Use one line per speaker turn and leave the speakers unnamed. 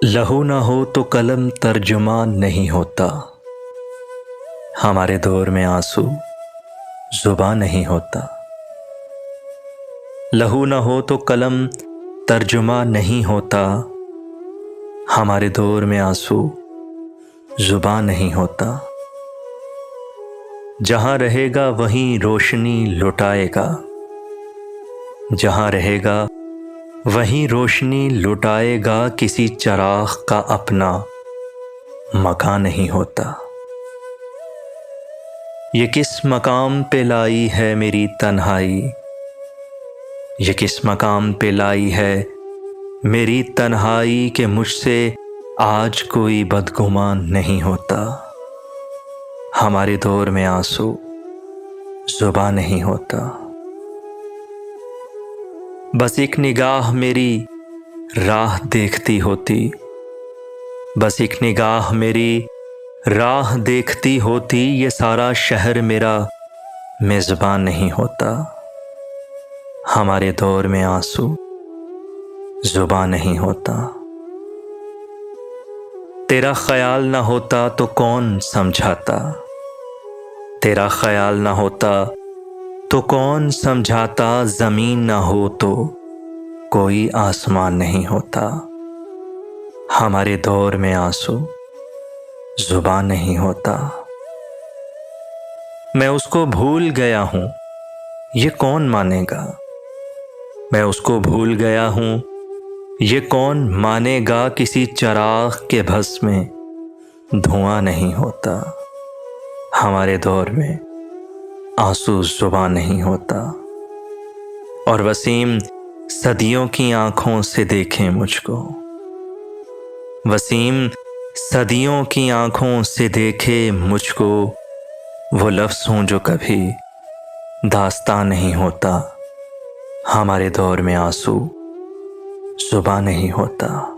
لہو نہ ہو تو قلم ترجمان نہیں ہوتا، ہمارے دور میں آنسو زباں نہیں ہوتا۔ لہو نہ ہو تو قلم ترجمان نہیں ہوتا، ہمارے دور میں آنسو زباں نہیں ہوتا۔ جہاں رہے گا وہیں روشنی لٹائے گا، جہاں رہے گا وہیں روشنی لٹائے گا، کسی چراغ کا اپنا مکان نہیں ہوتا۔ یہ کس مقام پہ لائی ہے میری تنہائی، یہ کس مقام پہ لائی ہے میری تنہائی، کہ مجھ سے آج کوئی بدگمان نہیں ہوتا، ہمارے دور میں آنسو زباں نہیں ہوتا۔ بس ایک نگاہ میری راہ دیکھتی ہوتی، بس ایک نگاہ میری راہ دیکھتی ہوتی، یہ سارا شہر میرا میزبان نہیں ہوتا، ہمارے دور میں آنسو زباں نہیں ہوتا۔ تیرا خیال نہ ہوتا تو کون سمجھاتا، تیرا خیال نہ ہوتا تو کون سمجھاتا، زمین نہ ہو تو کوئی آسمان نہیں ہوتا، ہمارے دور میں آنسو زباں نہیں ہوتا۔ میں اس کو بھول گیا ہوں یہ کون مانے گا، میں اس کو بھول گیا ہوں یہ کون مانے گا، کسی چراغ کے بھس میں دھواں نہیں ہوتا، ہمارے دور میں آنسو زباں نہیں ہوتا۔ اور وسیم صدیوں کی آنکھوں سے دیکھیں مجھ کو، وسیم صدیوں کی آنکھوں سے دیکھے مجھ کو، وہ لفظ ہوں جو کبھی داستان نہیں ہوتا، ہمارے دور میں آنسو زباں نہیں ہوتا۔